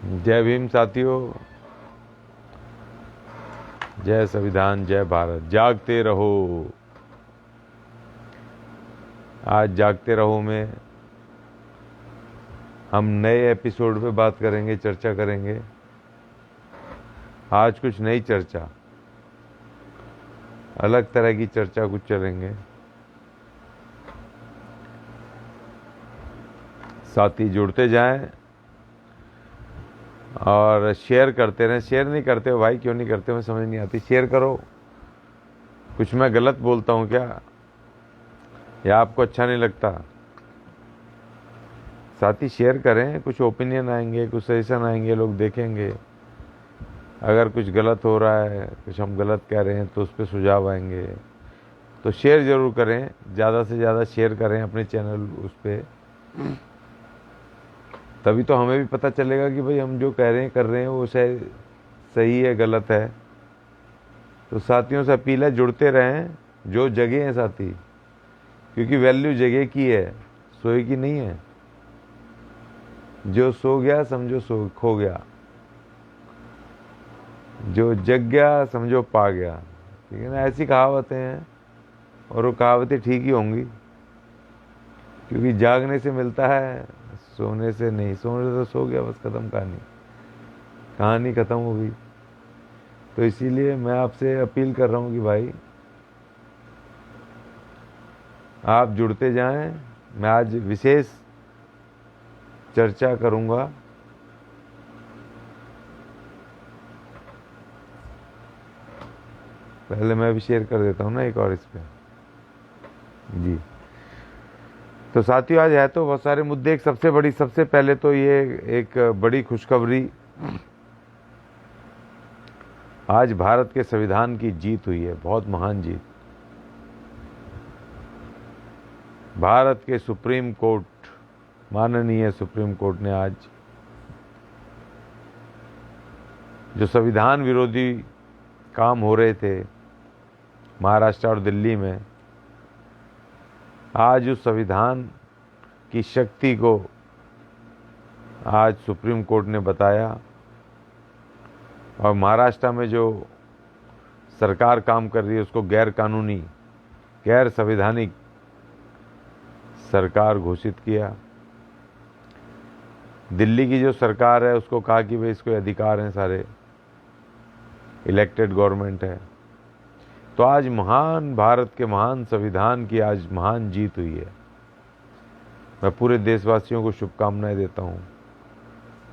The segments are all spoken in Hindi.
जय भीम साथियों, जय संविधान, जय भारत। जागते रहो। आज जागते रहो में हम नए एपिसोड पे बात करेंगे, चर्चा करेंगे। आज कुछ नई चर्चा, अलग तरह की चर्चा कुछ चलेंगे। साथी जुड़ते जाएं और शेयर करते रहें। शेयर नहीं करते हो भाई, क्यों नहीं करते हो? मैं समझ नहीं आती। शेयर करो। कुछ मैं गलत बोलता हूँ क्या, या आपको अच्छा नहीं लगता? साथी शेयर करें। कुछ ओपिनियन आएंगे, कुछ सजेशन आएंगे, लोग देखेंगे। अगर कुछ गलत हो रहा है, कुछ हम गलत कह रहे हैं, तो उस पर सुझाव आएंगे। तो शेयर ज़रूर करें, ज़्यादा से ज़्यादा शेयर करें अपने चैनल उस पर। तभी तो हमें भी पता चलेगा कि भाई हम जो कह रहे हैं, कर रहे हैं, वो सही है, गलत है। तो साथियों से अपील है, जुड़ते रहें। जो जगह हैं साथी, क्योंकि वैल्यू जगह की है, सोए की नहीं है। जो सो गया समझो सो खो गया, जो जग गया समझो पा गया। ठीक है ना? ऐसी कहावतें हैं, और वो कहावतें ठीक ही होंगी, क्योंकि जागने से मिलता है, सोने से नहीं। सोने से तो सो गया, बस खत्म कहानी, कहानी खत्म हो गई। तो इसीलिए मैं आपसे अपील कर रहा हूँ कि भाई आप जुड़ते जाएं। मैं आज विशेष चर्चा करूँगा। पहले मैं भी शेयर कर देता हूँ ना एक और इस पे। जी, तो साथियों आज है तो बहुत सारे मुद्दे। एक सबसे पहले तो ये एक बड़ी खुशखबरी, आज भारत के संविधान की जीत हुई है, बहुत महान जीत। भारत के सुप्रीम कोर्ट, माननीय सुप्रीम कोर्ट ने आज जो संविधान विरोधी काम हो रहे थे महाराष्ट्र और दिल्ली में, आज उस संविधान की शक्ति को आज सुप्रीम कोर्ट ने बताया। और महाराष्ट्र में जो सरकार काम कर रही है उसको गैर कानूनी, गैर संवैधानिक सरकार घोषित किया। दिल्ली की जो सरकार है उसको कहा कि भाई इसको अधिकार हैं, सारे इलेक्टेड गवर्नमेंट है। तो आज महान भारत के महान संविधान की आज महान जीत हुई है। मैं पूरे देशवासियों को शुभकामनाएं देता हूँ,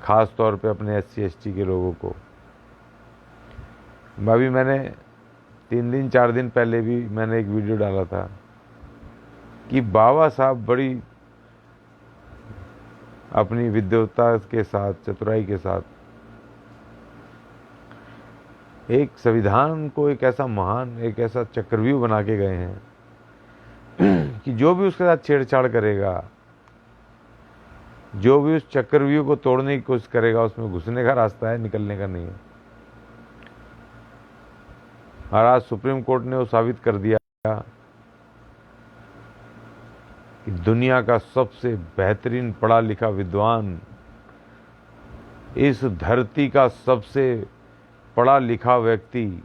खास तौर पे अपने SC ST के लोगों को। अभी मैंने 4 दिन पहले भी मैंने एक वीडियो डाला था कि बाबा साहब बड़ी अपनी विद्वता के साथ, चतुराई के साथ एक संविधान को एक ऐसा महान, एक ऐसा चक्रव्यूह बना के गए हैं कि जो भी उसके साथ छेड़छाड़ करेगा, जो भी उस चक्रव्यूह को तोड़ने की कोशिश करेगा, उसमें घुसने का रास्ता है, निकलने का नहीं है। और आज सुप्रीम कोर्ट ने वो साबित कर दिया कि दुनिया का सबसे बेहतरीन पढ़ा लिखा विद्वान, इस धरती का सबसे पढ़ा लिखा व्यक्ति,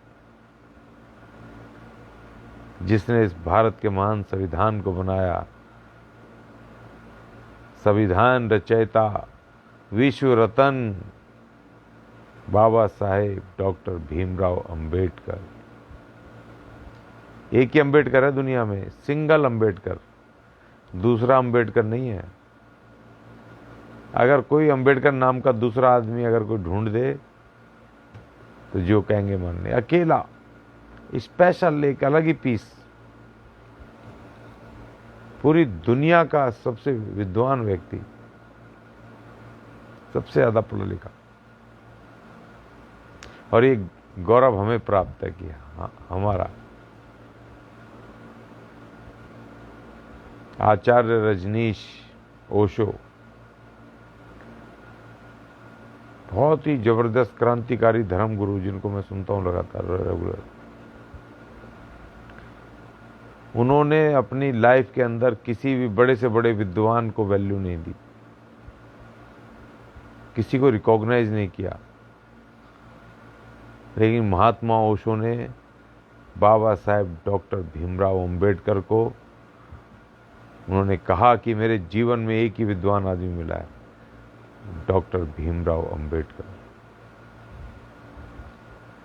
जिसने इस भारत के महान संविधान को बनाया, संविधान रचयिता, विश्व रत्न बाबा साहेब डॉक्टर भीमराव अंबेडकर। एक ही अंबेडकर है दुनिया में, सिंगल अंबेडकर, दूसरा अंबेडकर नहीं है। अगर कोई अंबेडकर नाम का दूसरा आदमी अगर कोई ढूंढ दे तो जो कहेंगे मानने, अकेला स्पेशल एक अलग ही पीस, पूरी दुनिया का सबसे विद्वान व्यक्ति, सबसे ज्यादा पढ़ा लिखा। और ये गौरव हमें प्राप्त है कि हमारा आचार्य रजनीश ओशो बहुत ही जबरदस्त क्रांतिकारी धर्मगुरु, जिनको मैं सुनता हूं लगातार रेगुलर, उन्होंने अपनी लाइफ के अंदर किसी भी बड़े से बड़े विद्वान को वैल्यू नहीं दी। किसी को रिकॉग्नाइज नहीं किया। लेकिन महात्मा ओशो ने बाबा साहेब डॉक्टर भीमराव अंबेडकर को, उन्होंने कहा कि मेरे जीवन में एक ही विद्वान आदमी मिला है, डॉक्टर भीमराव अंबेडकर।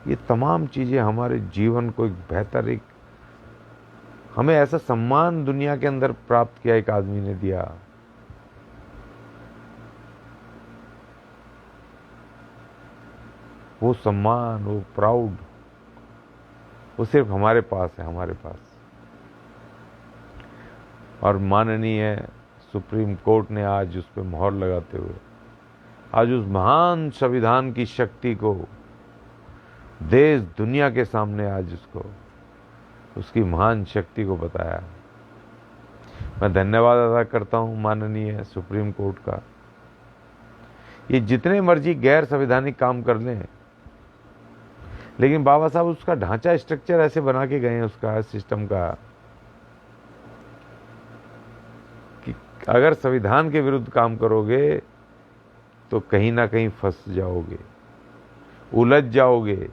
ये तमाम चीजें हमारे जीवन को एक बेहतर, एक हमें ऐसा सम्मान दुनिया के अंदर प्राप्त किया एक आदमी ने दिया। वो सम्मान, वो प्राउड, वो सिर्फ हमारे पास है, हमारे पास। और माननीय सुप्रीम कोर्ट ने आज उस पर मोहर लगाते हुए आज उस महान संविधान की शक्ति को देश दुनिया के सामने आज उसकी महान शक्ति को बताया। मैं धन्यवाद अदा करता हूं माननीय सुप्रीम कोर्ट का। ये जितने मर्जी गैर संवैधानिक काम कर लें, लेकिन बाबा साहब उसका ढांचा, स्ट्रक्चर ऐसे बना के गए हैं उसका, सिस्टम का, कि अगर संविधान के विरुद्ध काम करोगे तो कहीं ना कहीं फंस जाओगे, उलझ जाओगे,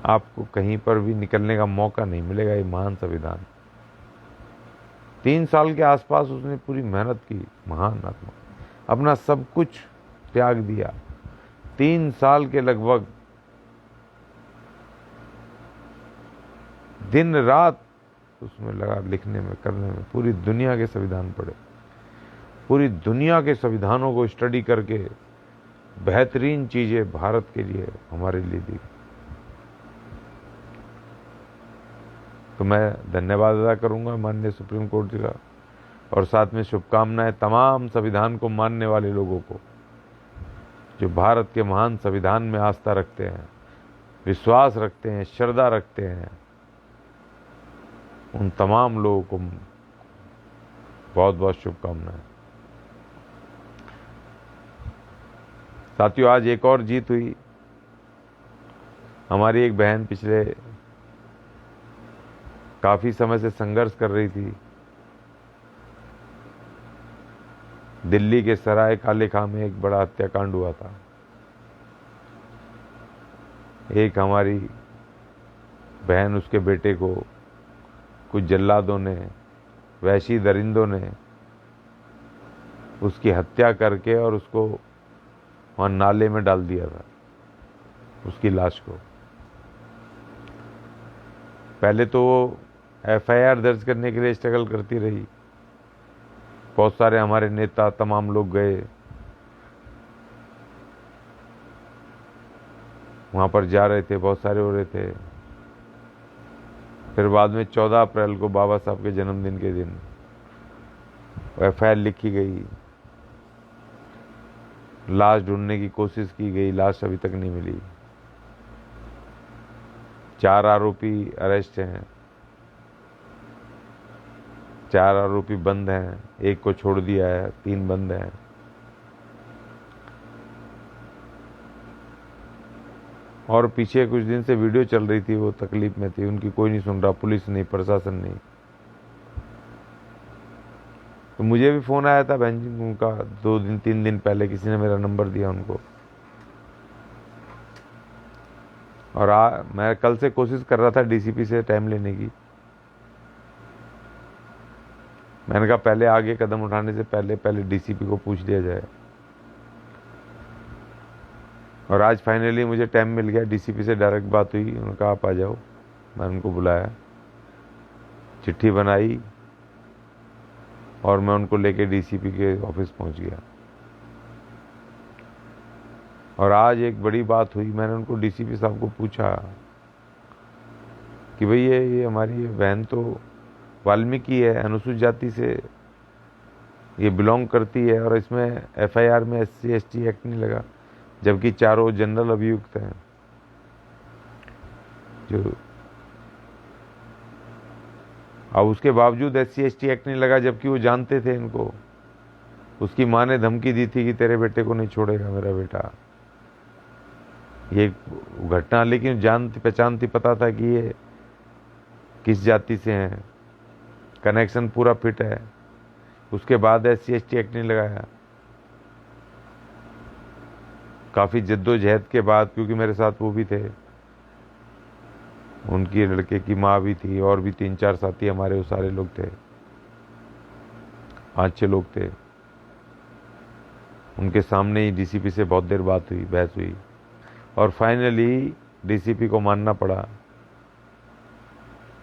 आपको कहीं पर भी निकलने का मौका नहीं मिलेगा। ये महान संविधान 3 साल के आसपास उसने पूरी मेहनत की, महान आत्मा, अपना सब कुछ त्याग दिया। 3 साल के लगभग दिन रात उसमें लगा, लिखने में, करने में। पूरी दुनिया के संविधान पढ़े, पूरी दुनिया के संविधानों को स्टडी करके बेहतरीन चीजें भारत के लिए, हमारे लिए दी। तो मैं धन्यवाद अदा करूंगा माननीय सुप्रीम कोर्ट जी का, और साथ में शुभकामनाएं तमाम संविधान को मानने वाले लोगों को, जो भारत के महान संविधान में आस्था रखते हैं, विश्वास रखते हैं, श्रद्धा रखते हैं। उन तमाम लोगों को बहुत बहुत शुभकामनाएं। साथियों, आज एक और जीत हुई। हमारी एक बहन पिछले काफी समय से संघर्ष कर रही थी। दिल्ली के सराय काले खां में एक बड़ा हत्याकांड हुआ था। एक हमारी बहन, उसके बेटे को कुछ जल्लादों ने, वैशी दरिंदों ने उसकी हत्या करके और उसको वहां नाले में डाल दिया था, उसकी लाश को। पहले तो वो एफआईआर दर्ज करने के लिए स्ट्रगल करती रही। बहुत सारे हमारे नेता, तमाम लोग गए, वहां पर जा रहे थे, बहुत सारे हो रहे थे। फिर बाद में 14 अप्रैल को बाबा साहब के जन्मदिन के दिन एफआईआर लिखी गई, लाश ढूंढने की कोशिश की गई, लाश अभी तक नहीं मिली। 4 आरोपी अरेस्ट हैं, 4 आरोपी बंद हैं, एक को छोड़ दिया है, 3 बंद हैं। और पीछे कुछ दिन से वीडियो चल रही थी, वो तकलीफ में थी, उनकी कोई नहीं सुन रहा, पुलिस नहीं, प्रशासन नहीं। तो मुझे भी फोन आया था बहन जी उनका 2 दिन 3 दिन पहले, किसी ने मेरा नंबर दिया उनको। और मैं कल से कोशिश कर रहा था डीसीपी से टाइम लेने की। मैंने कहा पहले आगे कदम उठाने से पहले डीसीपी को पूछ लिया जाए। और आज फाइनली मुझे टाइम मिल गया, डीसीपी से डायरेक्ट बात हुई, उन्होंने कहा आप आ जाओ। मैं उनको बुलाया, चिट्ठी बनाई और मैं उनको लेके डीसीपी के ऑफिस पहुंच गया। और आज एक बड़ी बात हुई, मैंने उनको डीसीपी साहब को पूछा कि भाई ये हमारी बहन तो वाल्मीकि है, अनुसूचित जाति से ये बिलोंग करती है, और इसमें एफआईआर में SC ST एक्ट नहीं लगा, जबकि चारों जनरल अभियुक्त हैं। जो अब उसके बावजूद SC ST एक्ट नहीं लगा, जबकि वो जानते थे इनको। उसकी माँ ने धमकी दी थी कि तेरे बेटे को नहीं छोड़ेगा मेरा बेटा। ये घटना, लेकिन जानती पहचान थी, पता था कि ये किस जाति से हैं, कनेक्शन पूरा फिट है। उसके बाद SC ST एक्ट नहीं लगाया। काफ़ी जद्दोजहद के बाद, क्योंकि मेरे साथ वो भी थे, उनकी लड़के की माँ भी थी और भी 3-4 साथी हमारे, वो सारे लोग थे, 5-6 लोग थे। उनके सामने ही डीसीपी से बहुत देर बात हुई, बहस हुई, और फाइनली डीसीपी को मानना पड़ा।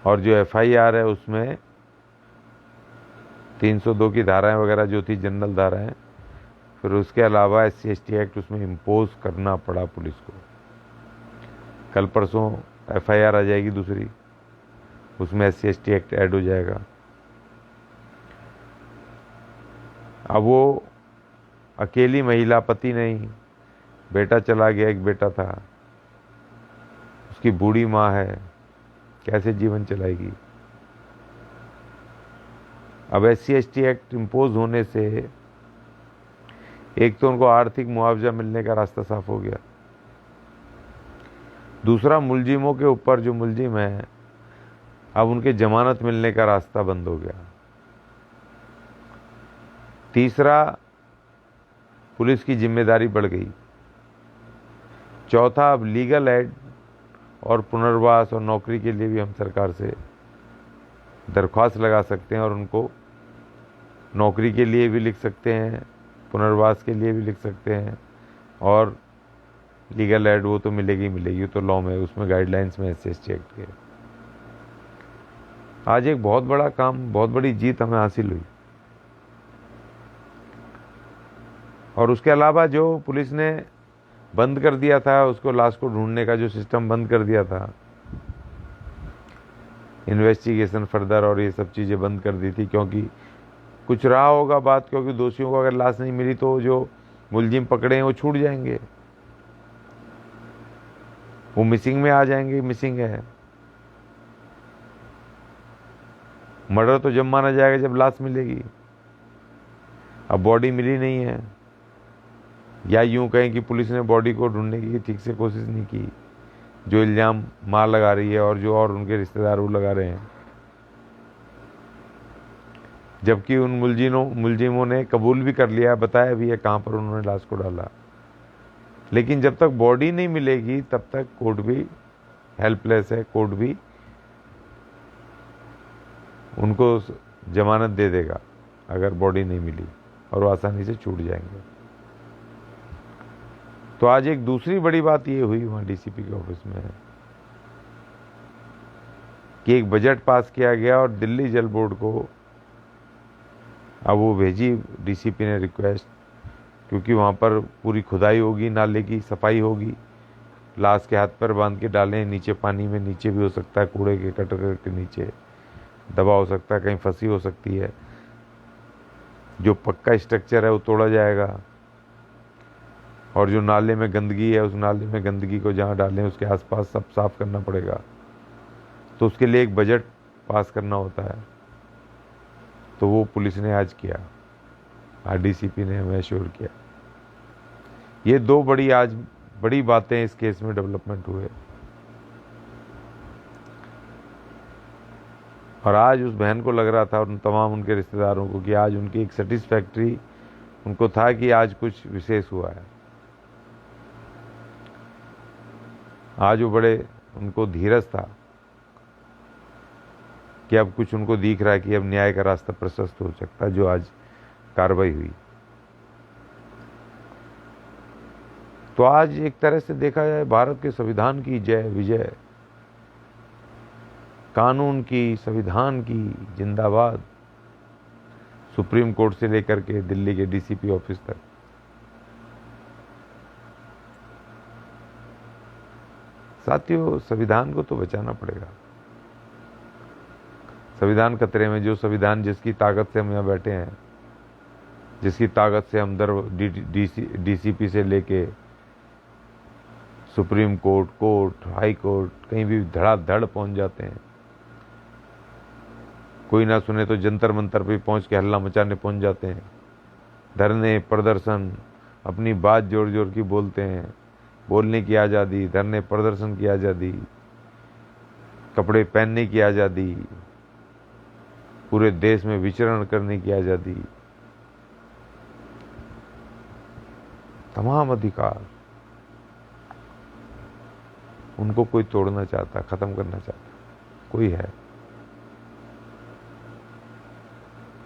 और जो एफआईआर है उसमें 302 की धाराएं वगैरह जो थी, जनरल धाराएं, फिर उसके अलावा SC/ST एक्ट उसमें इम्पोज करना पड़ा पुलिस को। कल परसों एफआईआर आ जाएगी दूसरी, उसमें SC/ST एक्ट ऐड हो जाएगा। अब वो अकेली महिला, पति नहीं, बेटा चला गया, एक बेटा था, उसकी बूढ़ी माँ है, कैसे जीवन चलाएगी। अब SC/ST एक्ट इम्पोज होने से एक तो उनको आर्थिक मुआवजा मिलने का रास्ता साफ हो गया, दूसरा मुलजिमों के ऊपर, जो मुलजिम हैं, अब उनके जमानत मिलने का रास्ता बंद हो गया, तीसरा पुलिस की जिम्मेदारी बढ़ गई, चौथा अब लीगल एड और पुनर्वास और नौकरी के लिए भी हम सरकार से दरख्वास्त लगा सकते हैं, और उनको नौकरी के लिए भी लिख सकते हैं, पुनर्वास के लिए भी लिख सकते हैं, और लीगल एड वो तो मिलेगी मिलेगी, तो लॉ में, उसमें गाइडलाइंस में SC/ST एक्ट के। आज एक बहुत बड़ा काम, बहुत बड़ी जीत हमें हासिल हुई। और उसके अलावा जो पुलिस ने बंद कर दिया था, उसको लाश को ढूंढने का जो सिस्टम बंद कर दिया था, इन्वेस्टिगेशन फर्दर और ये सब चीज़ें बंद कर दी थी, क्योंकि कुछ रहा होगा बात, क्योंकि दोषियों को अगर लाश नहीं मिली तो जो मुलजिम पकड़े हैं वो छूट जाएंगे, वो मिसिंग में आ जाएंगे, मिसिंग है। मर्डर तो जब माना जाएगा जब लाश मिलेगी। अब बॉडी मिली नहीं है, या यूं कहें कि पुलिस ने बॉडी को ढूंढने की ठीक से कोशिश नहीं की, जो इल्ज़ाम माँ लगा रही है और जो और उनके रिश्तेदार वो लगा रहे हैं, जबकि उन मुलजिमों ने कबूल भी कर लिया, बताया भी है कहाँ पर उन्होंने लाश को डाला। लेकिन जब तक बॉडी नहीं मिलेगी तब तक कोर्ट भी हेल्पलेस है, कोर्ट भी उनको जमानत दे देगा अगर बॉडी नहीं मिली, और वो आसानी से छूट जाएंगे। तो आज एक दूसरी बड़ी बात ये हुई वहाँ डीसीपी के ऑफिस में कि एक बजट पास किया गया, और दिल्ली जल बोर्ड को अब वो भेजी डीसीपी ने रिक्वेस्ट, क्योंकि वहाँ पर पूरी खुदाई होगी, नाले की सफाई होगी, लाश के हाथ पर बांध के डालें नीचे पानी में, नीचे भी हो सकता है कूड़े के कटर के नीचे दबा हो सकता है, कहीं फंसी हो सकती है, जो पक्का स्ट्रक्चर है वो तोड़ा जाएगा, और जो नाले में गंदगी है उस नाले में गंदगी को जहाँ डालें उसके आसपास सब साफ करना पड़ेगा। तो उसके लिए एक बजट पास करना होता है, तो वो पुलिस ने आज किया, डीसीपी ने हमें एश्योर किया। ये दो आज बड़ी बातें इस केस में डेवलपमेंट हुए। और आज उस बहन को लग रहा था, और उन तमाम उनके रिश्तेदारों को, कि आज उनकी एक सेटिस्फैक्ट्री उनको था कि आज कुछ विशेष हुआ है। आज वो बड़े उनको धीरज था कि अब कुछ उनको दिख रहा है कि अब न्याय का रास्ता प्रशस्त हो सकता है, जो आज कार्रवाई हुई। तो आज एक तरह से देखा जाए भारत के संविधान की जय विजय, कानून की, संविधान की जिंदाबाद, सुप्रीम कोर्ट से लेकर के दिल्ली के डीसीपी ऑफिस तक। साथियों, संविधान को तो बचाना पड़ेगा। संविधान खतरे में, जो संविधान जिसकी ताकत से हम यहाँ बैठे हैं, जिसकी ताकत से हम डीसीपी से लेके supreme court, court, high court, कहीं भी धड़ाधड़ पहुंच जाते हैं। कोई ना सुने तो जंतर मंतर पे पहुंच के हल्ला मचाने पहुंच जाते हैं। धरने, प्रदर्शन, अपनी बात जोर जोर की बोलते हैं, बोलने की आज़ादी, धरने प्रदर्शन की आज़ादी, कपड़े पहनने की आज़ादी, पूरे देश में विचरण करने की आज़ादी, तमाम अधिकार उनको कोई तोड़ना चाहता, खत्म करना चाहता, कोई है।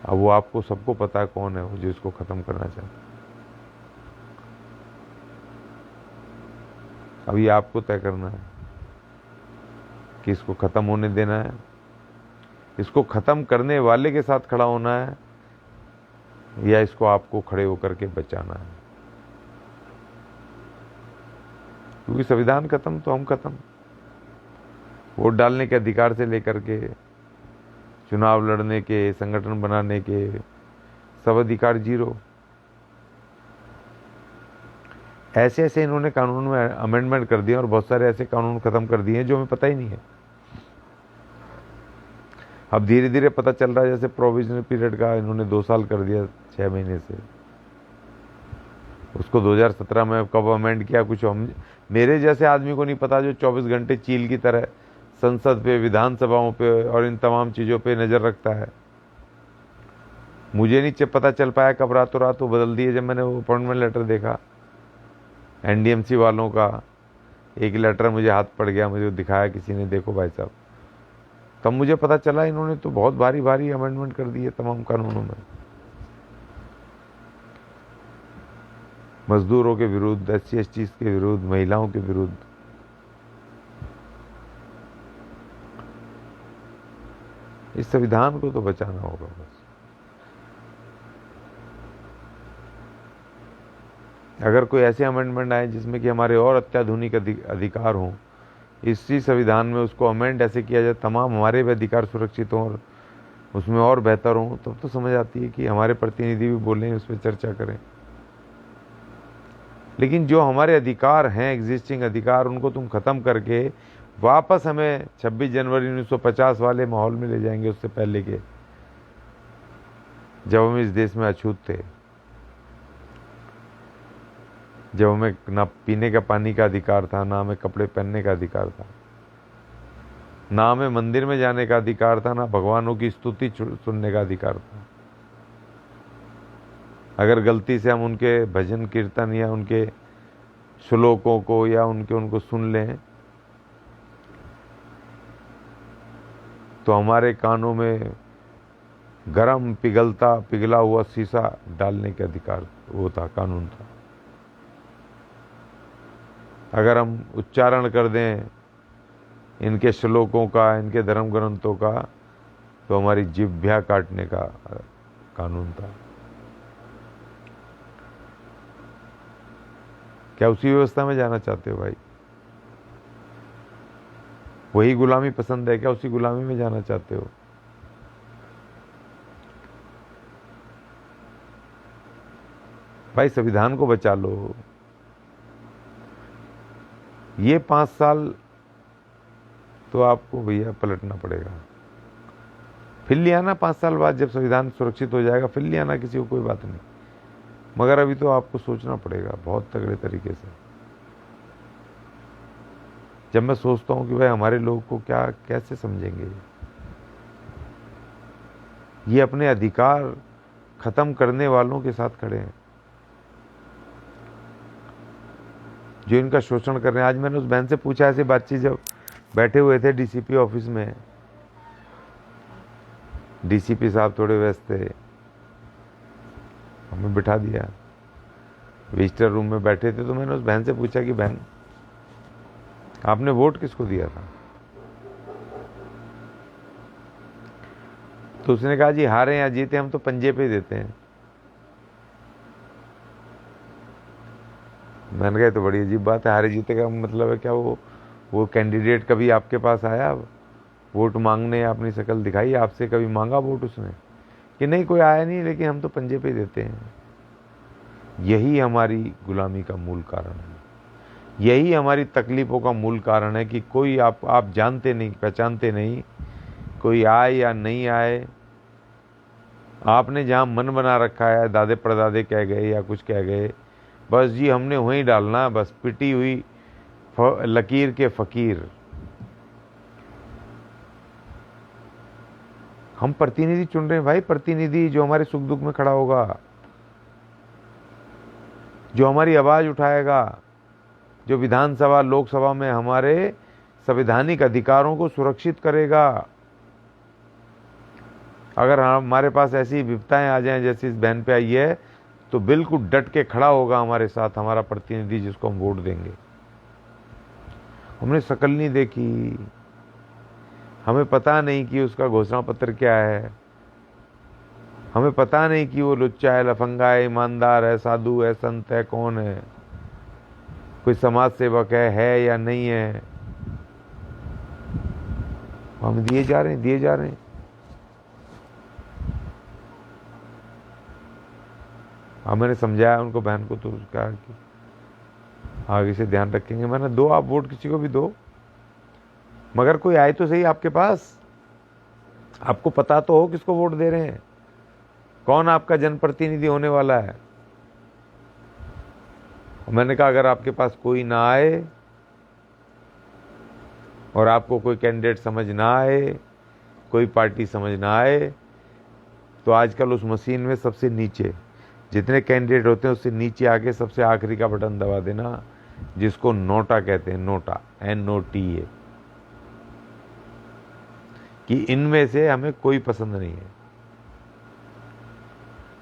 अब वो आपको सबको पता है कौन है वो जो इसको खत्म करना चाहता है। अब ये आपको तय करना है कि इसको खत्म होने देना है, इसको खत्म करने वाले के साथ खड़ा होना है, या इसको आपको खड़े होकर के बचाना है। क्योंकि संविधान खत्म तो हम खत्म। वोट डालने के अधिकार से लेकर के चुनाव लड़ने के, संगठन बनाने के, सब अधिकार जीरो। ऐसे ऐसे इन्होंने कानून में अमेंडमेंट कर दिए और बहुत सारे ऐसे कानून खत्म कर दिए हैं जो हमें पता ही नहीं है। अब धीरे धीरे पता चल रहा है, जैसे प्रोविजनल पीरियड का इन्होंने 2 साल कर दिया 6 महीने से, उसको 2017 में कब अमेंड किया कुछ हम मेरे जैसे आदमी को नहीं पता, जो 24 घंटे चील की तरह संसद पे, विधानसभाओं पे और इन तमाम चीज़ों पे नज़र रखता है। मुझे नहीं पता चल पाया कब रातों रात वो बदल दिए। जब मैंने वो अपॉइंटमेंट लेटर देखा एनडीएमसी वालों का, एक लेटर मुझे हाथ पड़ गया, मुझे दिखाया किसी ने, देखो भाई साहब, तब मुझे पता चला इन्होंने तो बहुत भारी भारी अमेंडमेंट कर दिए तमाम कानूनों में। मजदूरों के विरुद्ध, SC/ST के विरुद्ध, महिलाओं के विरुद्ध। इस संविधान को तो बचाना होगा बस। अगर कोई ऐसे अमेंडमेंट आए जिसमें कि हमारे और अत्याधुनिक अधिकार हों, इसी संविधान में उसको अमेंड ऐसे किया जाए तमाम हमारे भी अधिकार सुरक्षित हों और उसमें और बेहतर हों, तब तो समझ आती है कि हमारे प्रतिनिधि भी बोलें, उस पर चर्चा करें। लेकिन जो हमारे अधिकार हैं, एग्जिस्टिंग अधिकार, उनको तुम खत्म करके वापस हमें 26 जनवरी 1950 वाले माहौल में ले जाएंगे, उससे पहले के, जब हम इस देश में अछूत थे, जब हमें ना पीने का पानी का अधिकार था, ना हमें कपड़े पहनने का अधिकार था, ना हमें मंदिर में जाने का अधिकार था, ना भगवानों की स्तुति सुनने का अधिकार था। अगर गलती से हम उनके भजन कीर्तन या उनके श्लोकों को या उनको सुन लें तो हमारे कानों में गरम पिघला हुआ शीशा डालने के अधिकार वो था, कानून था। अगर हम उच्चारण कर दें इनके श्लोकों का, इनके धर्म ग्रंथों का, तो हमारी जिह्वा काटने का कानून था। क्या उसी व्यवस्था में जाना चाहते हो भाई? वही गुलामी पसंद है क्या? उसी गुलामी में जाना चाहते हो? भाई संविधान को बचा लो। ये 5 साल तो आपको भैया पलटना पड़ेगा, फिर ले आना 5 साल बाद, जब संविधान सुरक्षित हो जाएगा फिर ले आना, किसी को कोई बात नहीं। मगर अभी तो आपको सोचना पड़ेगा बहुत तगड़े तरीके से। जब मैं सोचता हूँ कि भाई हमारे लोग को क्या कैसे समझेंगे, ये अपने अधिकार खत्म करने वालों के साथ खड़े हैं जो इनका शोषण कर रहे हैं। आज मैंने उस बहन से पूछा, ऐसी बातचीत, जब बैठे हुए थे डीसीपी ऑफिस में, डीसीपी साहब थोड़े व्यस्त थे, हमें बिठा दिया, विजिटर रूम में बैठे थे, तो मैंने उस बहन से पूछा कि बहन आपने वोट किसको दिया था? तो उसने कहा जी हारे या जीते हम तो पंजे पे देते हैं। मैंने कहा तो बड़ी अजीब बात है, हारे जीते का मतलब है क्या? वो कैंडिडेट कभी आपके पास आया वोट मांगने, अपनी शक्ल दिखाई, आपसे कभी मांगा वोट उसने? कि नहीं कोई आया नहीं, लेकिन हम तो पंजे पे देते हैं। यही हमारी गुलामी का मूल कारण है, यही हमारी तकलीफ़ों का मूल कारण है कि कोई आप जानते नहीं, पहचानते नहीं, कोई आए या नहीं आए, आपने जहाँ मन बना रखा है, दादे परदादे कह गए या कुछ कह गए, बस जी हमने वहीं डालना, बस पिटी हुई लकीर के फकीर। हम प्रतिनिधि चुन रहे हैं भाई, प्रतिनिधि जो हमारे सुख दुख में खड़ा होगा, जो हमारी आवाज़ उठाएगा, जो विधानसभा लोकसभा में हमारे संवैधानिक अधिकारों को सुरक्षित करेगा। अगर हमारे पास ऐसी विपदाएं आ जाएं जैसी इस बहन पे आई है, तो बिल्कुल डट के खड़ा होगा हमारे साथ हमारा प्रतिनिधि जिसको हम वोट देंगे। हमने शक्ल नहीं देखी, हमें पता नहीं कि उसका घोषणा पत्र क्या है, हमें पता नहीं कि वो लुच्चा है, लफंगा है, ईमानदार है, साधु है, संत है, कौन है, कोई समाज सेवक है या नहीं है। हम दिए जा रहे हैं। हाँ, मैंने समझाया उनको, बहन को, तो कहा कि आगे से ध्यान रखेंगे। मैंने दो, आप वोट किसी को भी दो, मगर कोई आए तो सही आपके पास, आपको पता तो हो किसको वोट दे रहे हैं, कौन आपका जनप्रतिनिधि होने वाला है। मैंने कहा अगर आपके पास कोई ना आए और आपको कोई कैंडिडेट समझ ना आए, कोई पार्टी समझ ना आए, तो आजकल उस मशीन में सबसे नीचे जितने कैंडिडेट होते हैं उससे नीचे आके सबसे आखिरी का बटन दबा देना, जिसको नोटा कहते हैं, नोटा, NOTA, कि इनमें से हमें कोई पसंद नहीं है।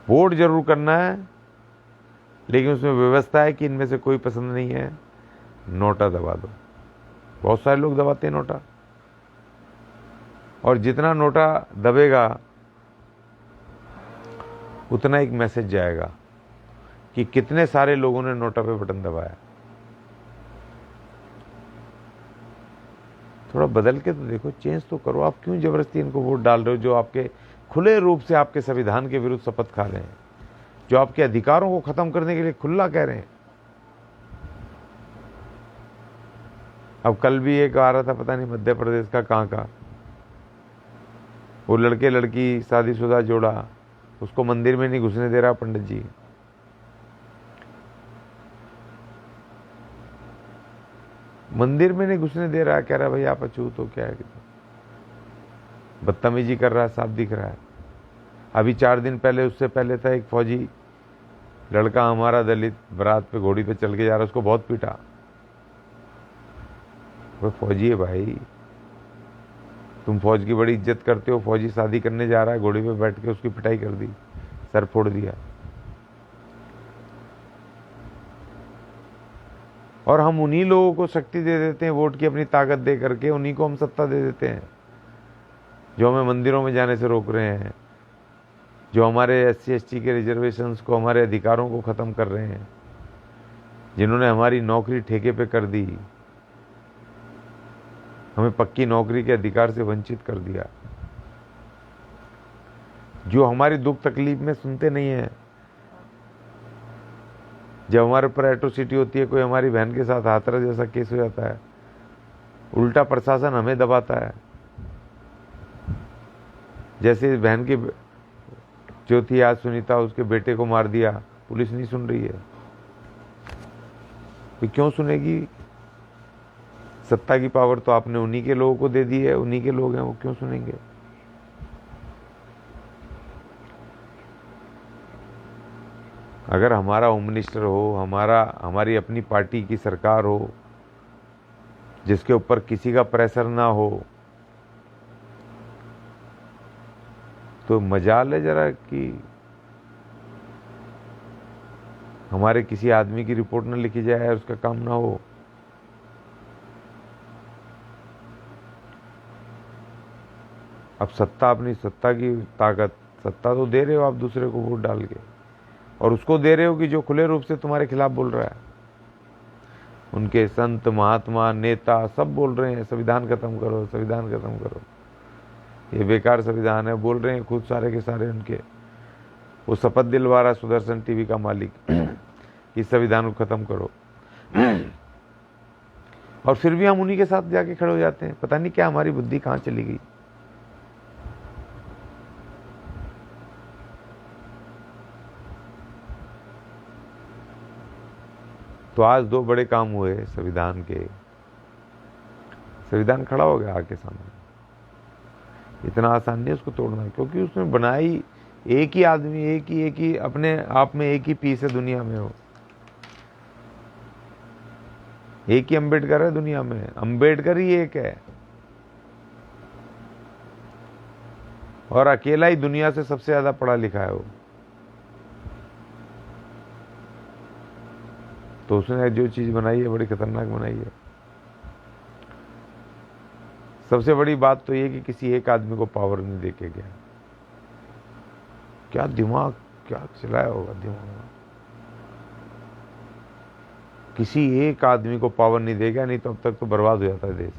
वोट जरूर करना है, लेकिन उसमें व्यवस्था है कि इनमें से कोई पसंद नहीं है, नोटा दबा दो। बहुत सारे लोग दबाते हैं नोटा, और जितना नोटा दबेगा उतना एक मैसेज जाएगा कि कितने सारे लोगों ने नोटा पे बटन दबाया। थोड़ा बदल के तो देखो, चेंज तो करो। आप क्यों जबरदस्ती इनको वोट डाल रहे हो, जो आपके खुले रूप से आपके संविधान के विरुद्ध शपथ खा रहे हैं, जो आपके अधिकारों को खत्म करने के लिए खुला कह रहे हैं। अब कल भी एक आ रहा था, पता नहीं मध्य प्रदेश का कहाँ का, वो लड़के लड़की शादीशुदा जोड़ा, उसको मंदिर में नहीं घुसने दे रहा पंडित जी। मंदिर में नहीं घुसने दे रहा, कह रहा भाई आप अछूत हो, क्या है, बदतमीजी कर रहा है, साफ दिख रहा है। अभी 4 दिन पहले, उससे पहले था एक फौजी लड़का हमारा, दलित, बारात पे घोड़ी पे चल के जा रहा, उसको बहुत पीटा। वो फौजी है भाई, तुम फौज की बड़ी इज्जत करते हो, फौजी शादी करने जा रहा है, घोड़ी पे बैठ के उसकी पिटाई कर दी, सर फोड़ दिया। और हम उन्हीं लोगों को शक्ति दे देते हैं, वोट की अपनी ताकत दे करके उन्हीं को हम सत्ता दे देते हैं, जो हमें मंदिरों में जाने से रोक रहे हैं, जो हमारे SC ST के रिजर्वेशंस को, हमारे अधिकारों को ख़त्म कर रहे हैं, जिन्होंने हमारी नौकरी ठेके पे कर दी, हमें पक्की नौकरी के अधिकार से वंचित कर दिया, जो हमारी दुख तकलीफ में सुनते नहीं है। जब हमारे ऊपर एट्रोसिटी होती है, कोई हमारी बहन के साथ हाथरस जैसा केस हो जाता है, उल्टा प्रशासन हमें दबाता है। जैसे इस बहन की जो थी आज सुनीता, उसके बेटे को मार दिया, पुलिस नहीं सुन रही है। तो क्यों सुनेगी? सत्ता की पावर तो आपने उन्हीं के लोगों को दे दी है, उन्हीं के लोग हैं, वो क्यों सुनेंगे? अगर हमारा होम मिनिस्टर हो, हमारी अपनी पार्टी की सरकार हो, जिसके ऊपर किसी का प्रेशर ना हो, तो मजाल है जरा कि हमारे किसी आदमी की रिपोर्ट न लिखी जाए और उसका काम ना हो। अब सत्ता, अपनी सत्ता की ताकत, सत्ता तो दे रहे हो आप दूसरे को वोट डाल के, और उसको दे रहे हो कि जो खुले रूप से तुम्हारे खिलाफ बोल रहा है। उनके संत, महात्मा, नेता सब बोल रहे हैं संविधान खत्म करो, संविधान खत्म करो, ये बेकार संविधान है, बोल रहे हैं खुद सारे के सारे उनके। वो शपथ दिलवा रहा सुदर्शन टीवी का मालिक कि संविधान को खत्म करो, और फिर भी हम उन्हीं के साथ जाके खड़े हो जाते हैं। पता नहीं क्या हमारी बुद्धि कहाँ चली गई। तो आज 2 बड़े काम हुए संविधान के। संविधान खड़ा हो गया आके सामने। इतना आसान नहीं उसको तोड़ना, क्योंकि उसमें बनाई एक ही आदमी, एक ही अपने आप में एक ही पीस है दुनिया में। हो एक ही अंबेडकर है दुनिया में, अंबेडकर ही एक है, और अकेला ही दुनिया से सबसे ज्यादा पढ़ा लिखा है वो। तो उसने जो चीज बनाई है बड़ी खतरनाक बनाई है। सबसे बड़ी बात तो ये कि किसी एक आदमी को पावर नहीं देके गया। क्या दिमाग, क्या चलाया होगा दिमाग में। किसी एक आदमी को पावर नहीं देगा, नहीं तो अब तक तो बर्बाद हो जाता है देश।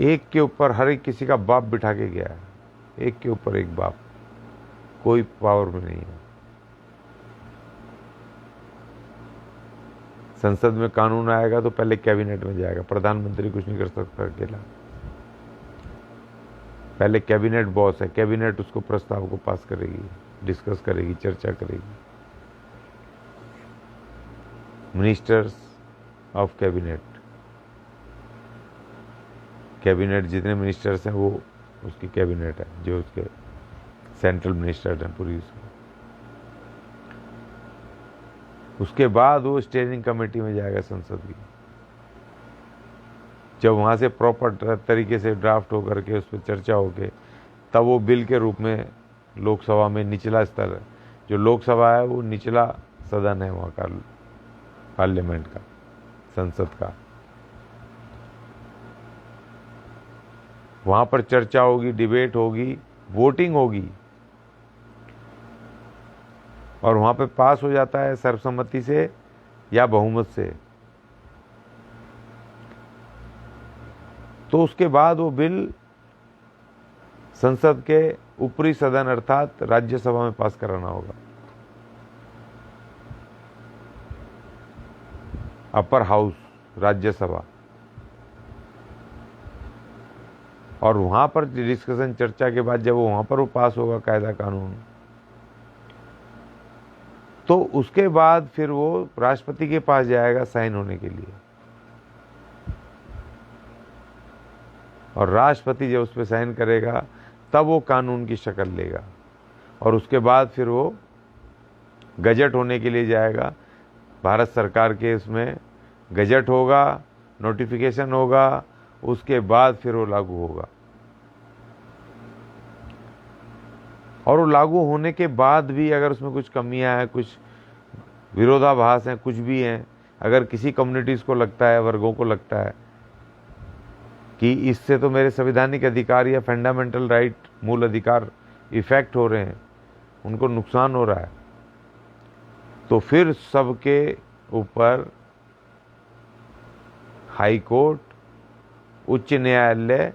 एक के ऊपर हर एक किसी का बाप बिठा के गया है, एक के ऊपर एक बाप, कोई पावर में नहीं है। संसद में कानून आएगा तो पहले कैबिनेट में जाएगा, प्रधानमंत्री कुछ नहीं कर सकता अकेला। पहले कैबिनेट बॉस है, कैबिनेट उसको प्रस्ताव को पास करेगी, डिस्कस करेगी, चर्चा करेगी। मिनिस्टर्स ऑफ कैबिनेट, कैबिनेट जितने मिनिस्टर्स हैं वो उसकी कैबिनेट है, जो उसके सेंट्रल मिनिस्टर हैं पूरी। उसके बाद वो स्टेयरिंग कमेटी में जाएगा संसद की। जब वहाँ से प्रॉपर तरीके से ड्राफ्ट होकर के उस पर चर्चा होके तब वो बिल के रूप में लोकसभा में, निचला स्तर, जो लोकसभा है वो निचला सदन है वहाँ का, पार्लियामेंट का, संसद का, वहाँ पर चर्चा होगी, डिबेट होगी, वोटिंग होगी, और वहाँ पे पास हो जाता है सर्वसम्मति से या बहुमत से। तो उसके बाद वो बिल संसद के ऊपरी सदन अर्थात राज्यसभा में पास कराना होगा, अपर हाउस, राज्यसभा। और वहां पर डिस्कशन, चर्चा के बाद जब वो वहां पर वो पास होगा कायदा कानून, तो उसके बाद फिर वो राष्ट्रपति के पास जाएगा साइन होने के लिए, और राष्ट्रपति जब उस पर साइन करेगा तब वो कानून की शक्ल लेगा, और उसके बाद फिर वो गजट होने के लिए जाएगा। भारत सरकार के इसमें गजट होगा, नोटिफिकेशन होगा, उसके बाद फिर वो लागू होगा। और वो लागू होने के बाद भी अगर उसमें कुछ कमियां हैं, कुछ विरोधाभास हैं, कुछ भी हैं, अगर किसी कम्युनिटीज को लगता है, वर्गों को लगता है कि इससे तो मेरे संवैधानिक अधिकार या फंडामेंटल राइट, मूल अधिकार इफेक्ट हो रहे हैं, उनको नुकसान हो रहा है, तो फिर सबके ऊपर हाई कोर्ट, उच्च न्यायालय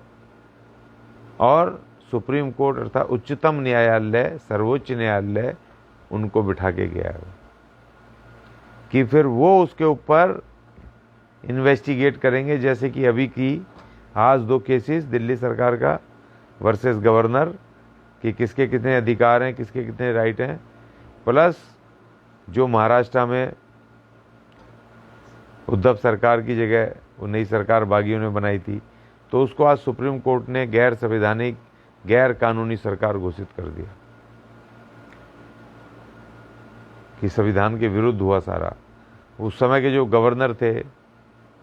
और सुप्रीम कोर्ट अर्थात उच्चतम न्यायालय, सर्वोच्च न्यायालय उनको बिठा के गया है कि फिर वो उसके ऊपर इन्वेस्टिगेट करेंगे। जैसे कि अभी की आज 2 केसेस दिल्ली सरकार का वर्सेस गवर्नर, कि किसके कितने अधिकार हैं, किसके कितने राइट हैं, प्लस जो महाराष्ट्र में उद्धव सरकार की जगह वो नई सरकार बागियों ने बनाई थी, तो उसको आज सुप्रीम कोर्ट ने गैर संवैधानिक, गैर कानूनी सरकार घोषित कर दिया कि संविधान के विरुद्ध हुआ सारा। उस समय के जो गवर्नर थे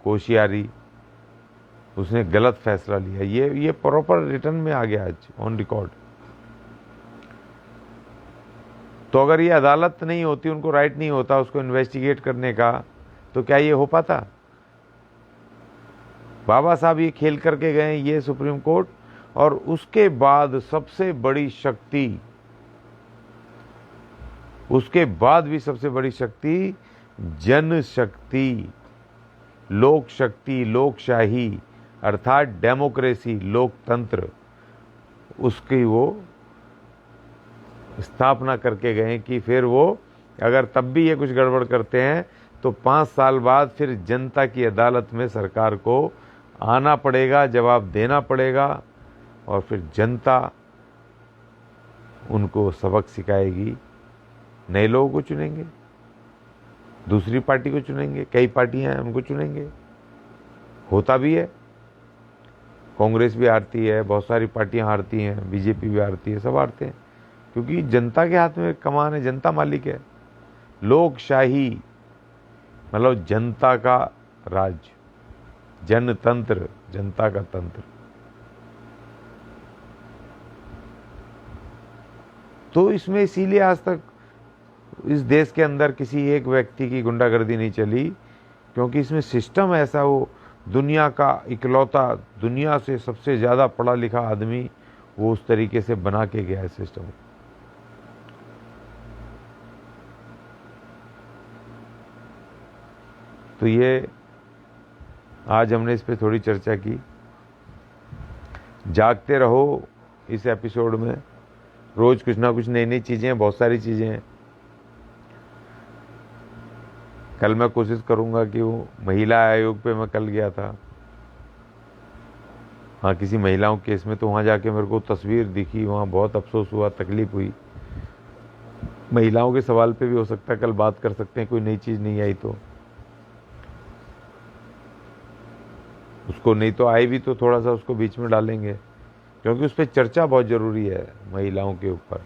कोशियारी, उसने गलत फैसला लिया। ये प्रॉपर रिटर्न में आ गया आज ऑन रिकॉर्ड। तो अगर ये अदालत नहीं होती, उनको राइट नहीं होता उसको इन्वेस्टिगेट करने का, तो क्या ये हो पाता? बाबा साहब ये खेल करके गए, ये सुप्रीम कोर्ट, और उसके बाद सबसे बड़ी शक्ति, उसके बाद भी सबसे बड़ी शक्ति जनशक्ति, लोक शक्ति, लोकशाही अर्थात डेमोक्रेसी, लोकतंत्र, उसकी वो स्थापना करके गए कि फिर वो अगर तब भी ये कुछ गड़बड़ करते हैं तो 5 साल बाद फिर जनता की अदालत में सरकार को आना पड़ेगा, जवाब देना पड़ेगा, और फिर जनता उनको सबक सिखाएगी। नए लोगों को चुनेंगे, दूसरी पार्टी को चुनेंगे, कई पार्टियां हैं उनको चुनेंगे। होता भी है, कांग्रेस भी हारती है, बहुत सारी पार्टियां हारती हैं, बीजेपी भी हारती है, सब हारते हैं, क्योंकि जनता के हाथ में कमान है, जनता मालिक है। लोकशाही मतलब जनता का राज्य, जनतंत्र, जनता का तंत्र। तो इसमें इसीलिए आज तक इस देश के अंदर किसी एक व्यक्ति की गुंडागर्दी नहीं चली, क्योंकि इसमें सिस्टम ऐसा, वो दुनिया का इकलौता, दुनिया से सबसे ज़्यादा पढ़ा लिखा आदमी वो उस तरीके से बना के गया है सिस्टम। तो ये आज हमने इस पे थोड़ी चर्चा की। जागते रहो इस एपिसोड में, रोज कुछ ना कुछ नई नई चीज़ें हैं, बहुत सारी चीज़ें हैं। कल मैं कोशिश करूंगा कि वो महिला आयोग पे मैं कल गया था, हाँ किसी महिलाओं केस में, तो वहाँ जाके मेरे को तस्वीर दिखी, वहाँ बहुत अफसोस हुआ, तकलीफ हुई। महिलाओं के सवाल पे भी हो सकता है कल बात कर सकते हैं, कोई नई चीज़ नहीं आई तो उसको, नहीं तो आई भी तो थोड़ा सा उसको बीच में डालेंगे, क्योंकि उस पर चर्चा बहुत ज़रूरी है महिलाओं के ऊपर।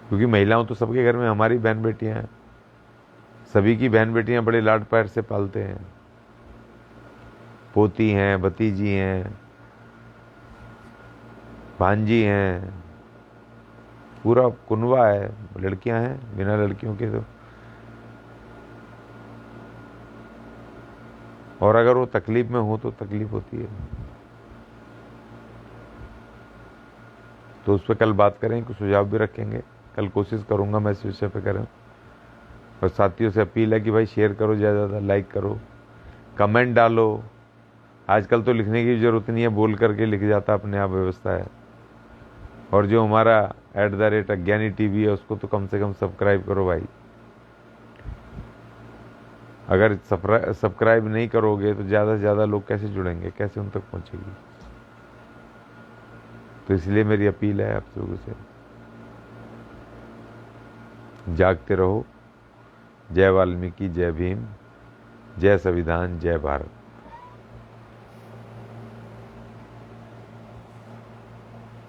क्योंकि महिलाओं तो सबके घर में, हमारी बहन बेटियां हैं, सभी की बहन बेटियां बड़े लाड प्यार से पालते हैं, पोती हैं, भतीजी हैं, भांजी हैं, पूरा कुनवा है, लड़कियां हैं, बिना लड़कियों के तो। और अगर वो तकलीफ में हो तो तकलीफ होती है। तो उस पर कल बात करें, कुछ सुझाव भी रखेंगे, कल कोशिश करूंगा मैं इस विषय पे करें। और साथियों से अपील है कि भाई शेयर करो, ज़्यादा ज़्यादा लाइक करो, कमेंट डालो। आजकल तो लिखने की ज़रूरत नहीं है, बोल करके लिख जाता अपने आप, व्यवस्था है। और जो हमारा @अज्ञानी टीवी है उसको तो कम से कम सब्सक्राइब करो भाई। अगर सब्सक्राइब नहीं करोगे तो ज़्यादा से ज़्यादा लोग कैसे जुड़ेंगे, कैसे उन तक पहुँचेगी। तो इसलिए मेरी अपील है आप लोगों से, जागते रहो। जय वाल्मीकि, जय भीम, जय संविधान, जय भारत।